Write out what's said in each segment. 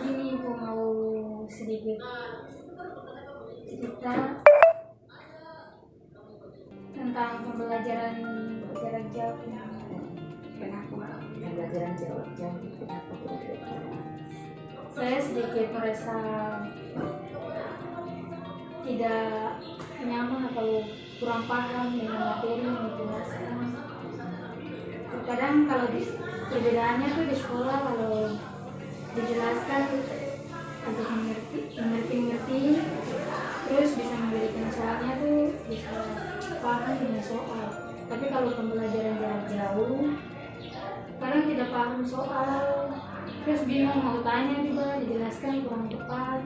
begini, aku mau sedikit cerita tentang pembelajaran jarak jauh. Kenapa pembelajaran jarak jauh? Kenapa kira-kira? Saya sedikit merasa tidak nyaman atau kurang paham dengan materi yang dijelaskan. Terkadang kalau perbedaannya tuh di sekolah, kalau dijelaskan untuk mengerti, terus bisa memberikan soalnya tuh bisa paham dengan soal. Tapi kalau pembelajaran jarak jauh, kadang tidak paham soal, terus bingung mau tanya juga, dijelaskan kurang tepat.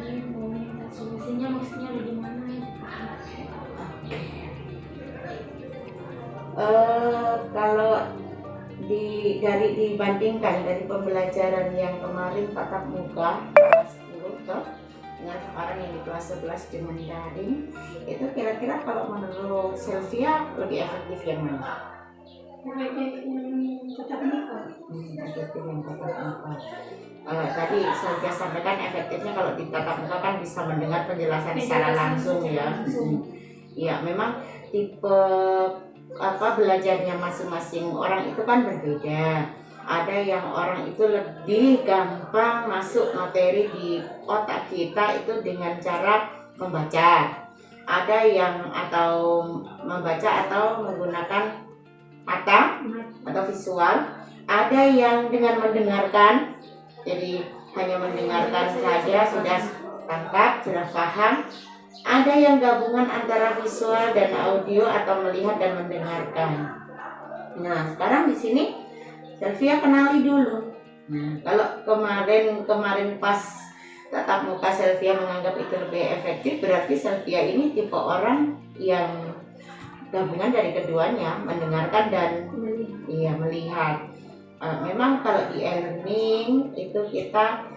Jadi mau minta solusinya maksudnya bagaimana? Kalau dibandingkan dari pembelajaran yang kemarin tatap muka kelas 10 toh dengan sekarang yang di kelas 11 dengan daring, itu kira-kira kalau menurut Sylvia lebih efektif yang mana? Efektif yang tatap muka. Efektif yang tatap muka. Tadi Sylvia sampaikan efektifnya kalau di tatap muka kan bisa mendengar penjelasan secara langsung ya. Ya, memang tipe belajarnya masing-masing orang itu kan berbeda. Ada yang orang itu lebih gampang masuk materi di otak kita itu dengan cara membaca. Ada yang atau membaca atau menggunakan mata atau visual. Ada yang dengan mendengarkan, jadi hanya mendengarkan saja sudah tangkap, sudah paham. Ada yang gabungan antara visual dan audio atau melihat dan mendengarkan. Nah, sekarang di sini Sylvia kenali dulu. Nah, kalau kemarin pas tatap muka Sylvia menganggap itu lebih efektif, berarti Sylvia ini tipe orang yang gabungan dari keduanya, mendengarkan dan melihat. Memang kalau di e-learning itu kita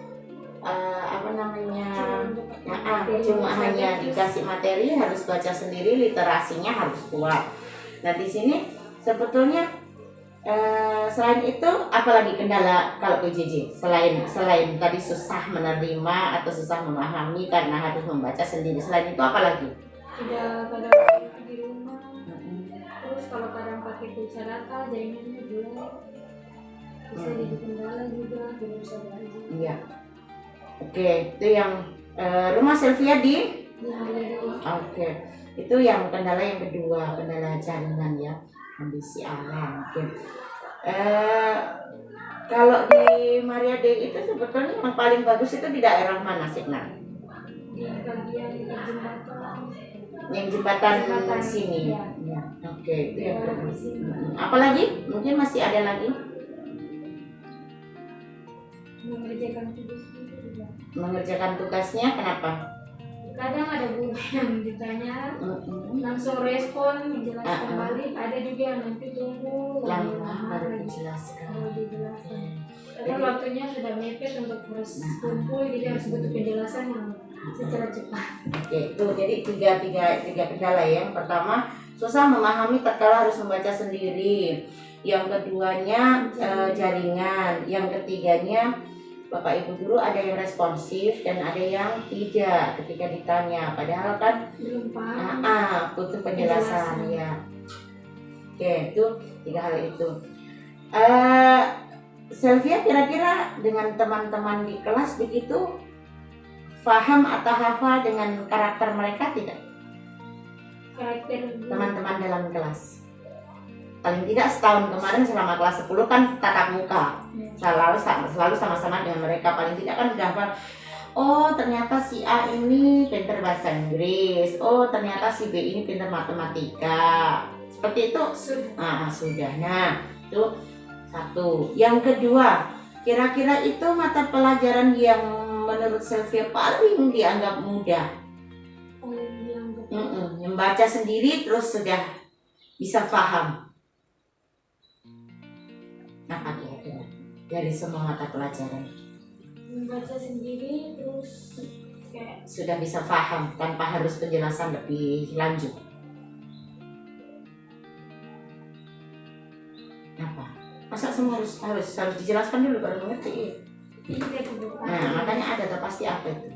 cuma hanya dikasih materi, harus baca sendiri, literasinya harus kuat. Nah, di sini sebetulnya selain itu apalagi kendala kalau PJJ selain tadi susah menerima atau susah memahami karena harus membaca sendiri, selain itu apalagi? Tidak pada di rumah. Terus kalau kadang pakai pulsa data jaringannya jelek, bisa jadi kendala juga, tidak bisa belajar. Iya. Oke, itu yang rumah Sylvia di? Oke, itu yang kendala yang kedua, kendala jaringan ya, kondisi alam. Oke. Kalau di Maria Day itu sebetulnya yang paling bagus itu di daerah mana sih, Nak? Di bagian jembatan. Yang jembatan sini. Ya. Oke, itu yang bagus. Apalagi? Mungkin masih ada lagi? Mengerjakan tugasnya kenapa? Kadang ada guru yang ditanya langsung respon menjelaskan balik, ada juga yang nanti tunggu lama baru dijelaskan. Kadang waktunya sudah mepet untuk terus kumpul, jadi harus butuh penjelasan yang secara cepat. Oke, itu jadi tiga kendala ya. Yang pertama susah memahami tatkala harus membaca sendiri. Yang keduanya jaringan. Yang ketiganya Bapak Ibu guru ada yang responsif dan ada yang tidak ketika ditanya, padahal kan belum paham, butuh penjelasan ya. Oke, itu tiga hal itu. Sylvia kira-kira dengan teman-teman di kelas begitu paham atau hafal dengan karakter mereka tidak? Karakter teman-teman dalam kelas. Paling tidak setahun kemarin selama kelas 10 kan tatap muka, selalu sama-sama dengan mereka, paling tidak kan udah hafal. Oh, ternyata si A ini pintar bahasa Inggris. Oh, ternyata si B ini pintar matematika. Seperti itu. Sudah. Nah, itu satu. Yang kedua, kira-kira itu mata pelajaran yang menurut Sylvia paling dianggap mudah. Membaca sendiri terus sudah bisa paham. Apa kira-kira dari semua mata pelajaran? Membaca sendiri terus kayak sudah bisa paham tanpa harus penjelasan lebih lanjut. Apa? Masa semua harus dijelaskan dulu baru mengerti? Iya ke depan. Nah makanya ada tuh pasti apa itu.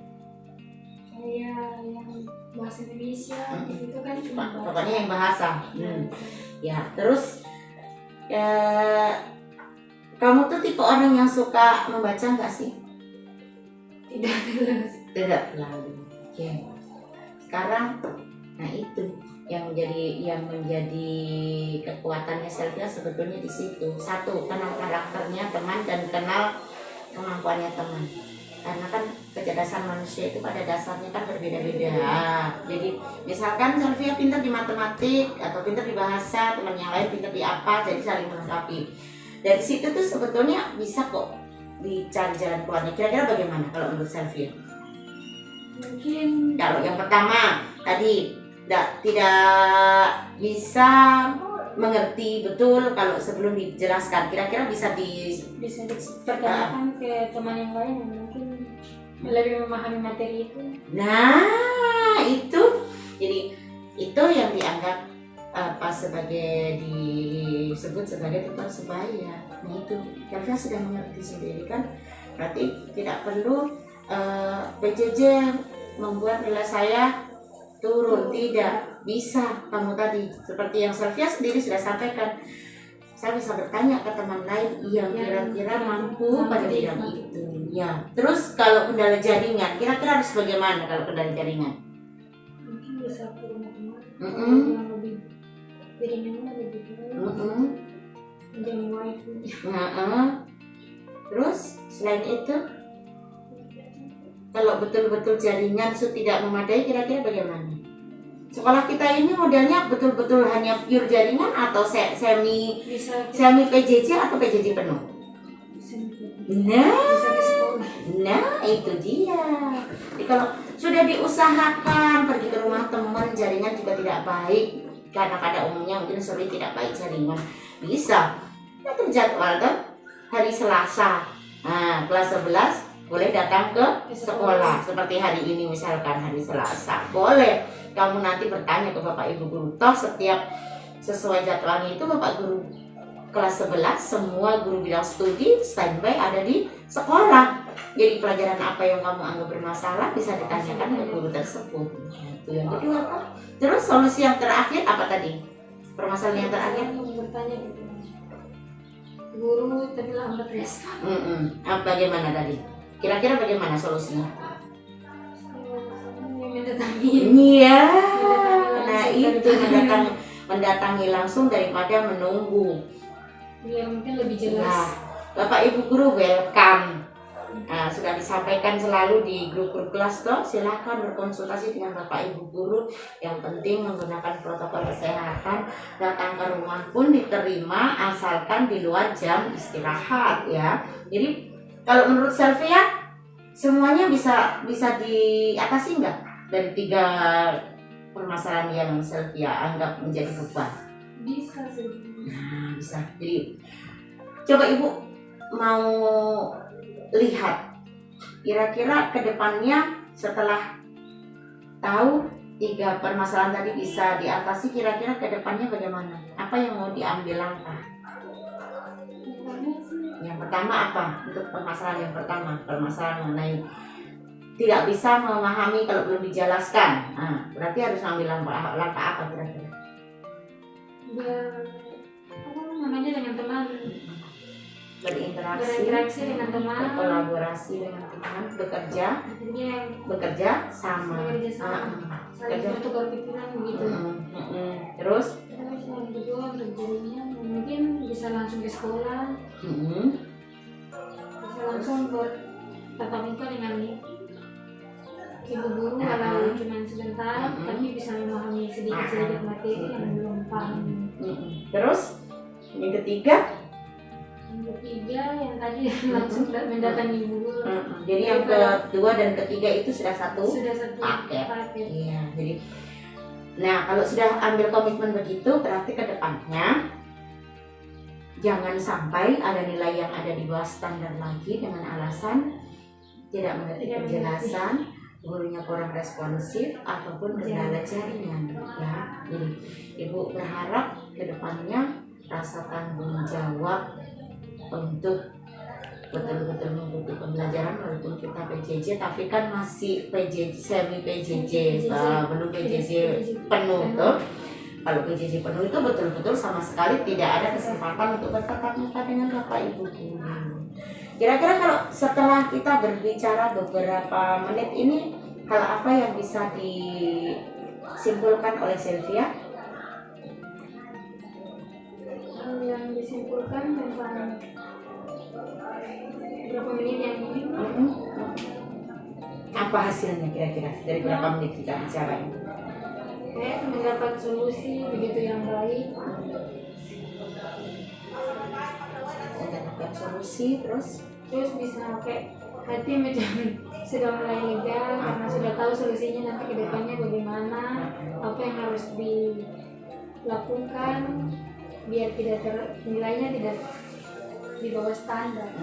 Kayak yang bahasa Indonesia itu kan cuma bahasa. Pokoknya yang bahasa. Ya terus kamu tuh tipe orang yang suka membaca nggak sih? Tidak terus. Tidak terlalu. Oke. Sekarang, nah itu yang menjadi kekuatannya Sylvia sebetulnya di situ. Satu, kenal karakternya teman dan kenal kemampuannya teman. Karena kan kecerdasan manusia itu pada dasarnya kan berbeda-beda. Jadi misalkan Sylvia pintar di matematik atau pintar di bahasa, teman yang lain pintar di apa, jadi saling melengkapi. Dari situ tuh sebetulnya bisa kok dicari jalan keluarnya. Kira-kira bagaimana kalau menurut Sylvia? Mungkin Kalau yang pertama tadi tidak bisa mengerti betul kalau sebelum dijelaskan, kira-kira bisa dipertanyakan ke teman yang lain yang mungkin lebih memahami materi itu. Nah itu jadi itu yang dianggap sebagai disebut sebagai tukang sebaya. Nah itu Sylvia sudah mengerti sendiri kan, berarti tidak perlu PJJ membuat nilai saya turun, tidak bisa. Kamu tadi seperti yang Sylvia sendiri sudah sampaikan, saya bisa bertanya ke teman lain yang kira-kira mampu pada bidang itu. Ya, terus kalau kendala jaringan, kira-kira harus bagaimana kalau kendala jaringan? Mungkin bisa ke rumah teman Mm-mm. yang lebih jaringannya lebih baik, menjadi wifi. Terus selain itu, kalau betul-betul jaringan tidak memadai, kira-kira bagaimana? Sekolah kita ini modelnya betul-betul hanya pure jaringan atau semi PJJ atau PJJ penuh? Nah itu dia. Jadi kalau sudah diusahakan pergi ke rumah teman, jaringan juga tidak baik, karena pada umumnya mungkin sering tidak baik jaringan, bisa atur jadwal kan hari Selasa, kelas 11 boleh datang ke sekolah. Seperti hari ini misalkan hari Selasa, boleh kamu nanti bertanya ke Bapak Ibu guru. Toh setiap sesuai jadwalnya itu Bapak guru kelas 11 semua guru bidang studi standby ada di sekolah. Jadi pelajaran apa yang kamu anggap bermasalah bisa ditanyakan ke guru tersebut. Itu yang kedua kan. Terus solusi yang terakhir apa tadi? Permasalahan yang terakhir bertanya gitu. Guru tapi lambat respon. Bagaimana tadi? Kira-kira bagaimana solusinya? Iya. Nah itu mendatangi langsung daripada menunggu. Biar mungkin lebih jelas. Nah, Bapak Ibu guru welcome. Nah, sudah disampaikan selalu di grup-grup kelas toh, silahkan berkonsultasi dengan Bapak Ibu guru. Yang penting menggunakan protokol kesehatan. Datang ke rumah pun diterima asalkan di luar jam istirahat ya. Jadi kalau menurut Sylvia semuanya bisa diatasi nggak dari 3 permasalahan yang Sylvia anggap menjadi beban? Bisa sih. Nah, bisa. Jadi coba Ibu mau lihat kira-kira ke depannya setelah tahu 3 permasalahan tadi bisa diatasi, kira-kira ke depannya bagaimana? Apa yang mau diambil langkah? Yang pertama apa? Untuk permasalahan yang pertama, permasalahan mengenai tidak bisa memahami kalau belum dijelaskan. Nah, berarti harus ambil langkah apa kira-kira? Dengan teman, berinteraksi dengan teman, berkolaborasi dengan teman, bekerja sama, saling bertukar pikiran begitu. Terus yang kedua berjalannya mungkin bisa langsung ke sekolah, bisa langsung bertatap muka dengan ibu guru walau cuma sebentar, tapi bisa memahami sedikit-sedikit materi yang belum paham. Terus yang ketiga yang tadi langsung mendatangi ibu guru. Jadi yang kedua dan ketiga itu sudah satu paket. Iya, jadi nah kalau sudah ambil komitmen begitu, berarti ke depannya jangan sampai ada nilai yang ada di bawah standar lagi dengan alasan tidak mengerti penjelasan, gurunya kurang responsif ataupun kendala jaringan ya. Jadi Ibu berharap ke depannya rasa tanggung jawab untuk betul-betul mengikuti pembelajaran walaupun kita PJJ tapi kan masih PJJ semi PJJ, belum PJJ penuh tuh. Kalau PJJ penuh itu betul-betul sama sekali tidak ada kesempatan untuk bertatap muka dengan Bapak Ibu guru. Kira-kira kalau setelah kita berbicara beberapa menit ini, hal apa yang bisa disimpulkan oleh Sylvia? Yang disimpulkan tentang berapa menit yang ini, apa hasilnya kira-kira dari berapa menit kita bicara ini? kayak mendapat solusi begitu yang baik. Mendapatkan solusi terus Bisa kayak hati macam sudah mulai lega karena sudah tahu solusinya nanti ke depannya bagaimana, apa yang harus dilakukan biar nilainya tidak di bawah standar.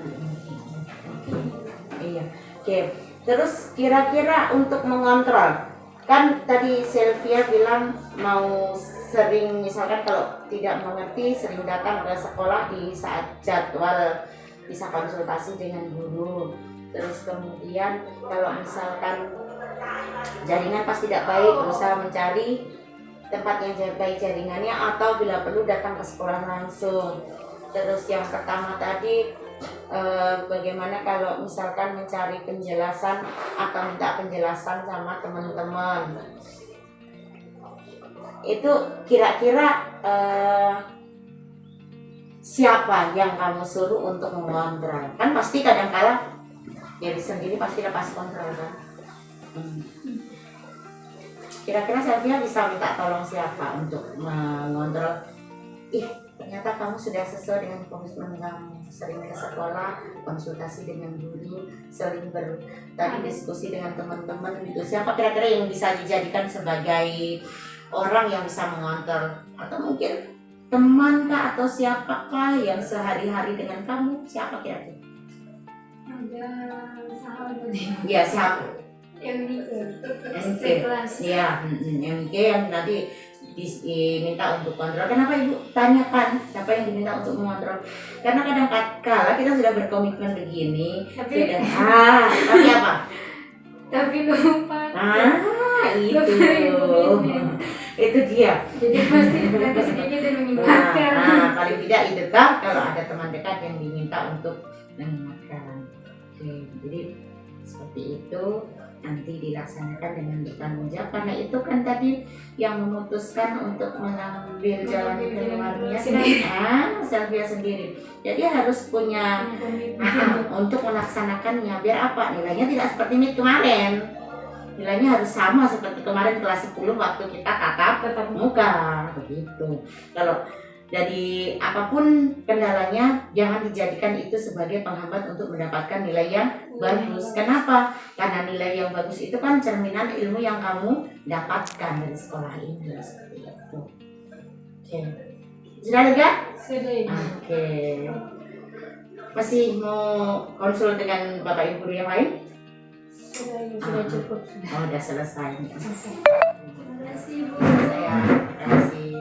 Iya, oke. Terus kira-kira untuk mengontrol, kan tadi Sylvia bilang mau sering, misalkan kalau tidak mengerti sering datang ke sekolah di saat jadwal bisa konsultasi dengan guru. Terus kemudian kalau misalkan jaringan pas tidak baik, berusaha mencari tempat yang baik jaringannya atau bila perlu datang ke sekolah langsung. Terus yang pertama tadi bagaimana kalau misalkan mencari penjelasan atau minta penjelasan sama teman-teman. Itu kira-kira siapa yang kamu suruh untuk mengontrol? Kan pasti kadang-kala diri sendiri pasti lepas kontrol kan. Kira-kira Sylvia bisa minta tolong siapa untuk mengontrol? Ternyata kamu sudah sesuai dengan komitmen kamu, sering ke sekolah, konsultasi dengan guru, sering diskusi dengan teman-teman gitu. Siapa kira-kira yang bisa dijadikan sebagai orang yang bisa mengontrol? Atau mungkin teman kah atau siapakah yang sehari-hari dengan kamu? Siapa kira-kira? Ada sahabat Ya, siapa? yang ini kelas. Ya, yang yang nanti diminta untuk kontrol. Kenapa Ibu tanyakan siapa yang diminta untuk mengontrol? Karena kadang-kala kita sudah berkomitmen begini, tapi apa? Tapi lupa. Itu. Itu dia. Jadi pasti nanti sedikit dan mengingatkan. Paling tidak itu kan kalau ada teman dekat yang diminta untuk mengingatkan. Oke, jadi seperti itu nanti dilaksanakan dengan bertanggung jawab, karena itu kan tadi yang memutuskan untuk mengambil jalan keluarnya Sylvia sendiri. Jadi harus punya untuk melaksanakannya. Biar apa? Nilainya tidak seperti ini kemarin. Nilainya harus sama seperti kemarin kelas 10 waktu kita tatap muka begitu. Kalau jadi apapun kendalanya, jangan dijadikan itu sebagai penghambat untuk mendapatkan nilai yang bagus. Kenapa? Karena nilai yang bagus itu kan cerminan ilmu yang kamu dapatkan dari sekolah ini. Seperti itu. Oke. Sudah lega? Sudah. Oke. Masih mau konsul dengan Bapak Ibu guru yang lain? Sudah cukup. Oh, udah selesai. Terima kasih Bu. Terima kasih.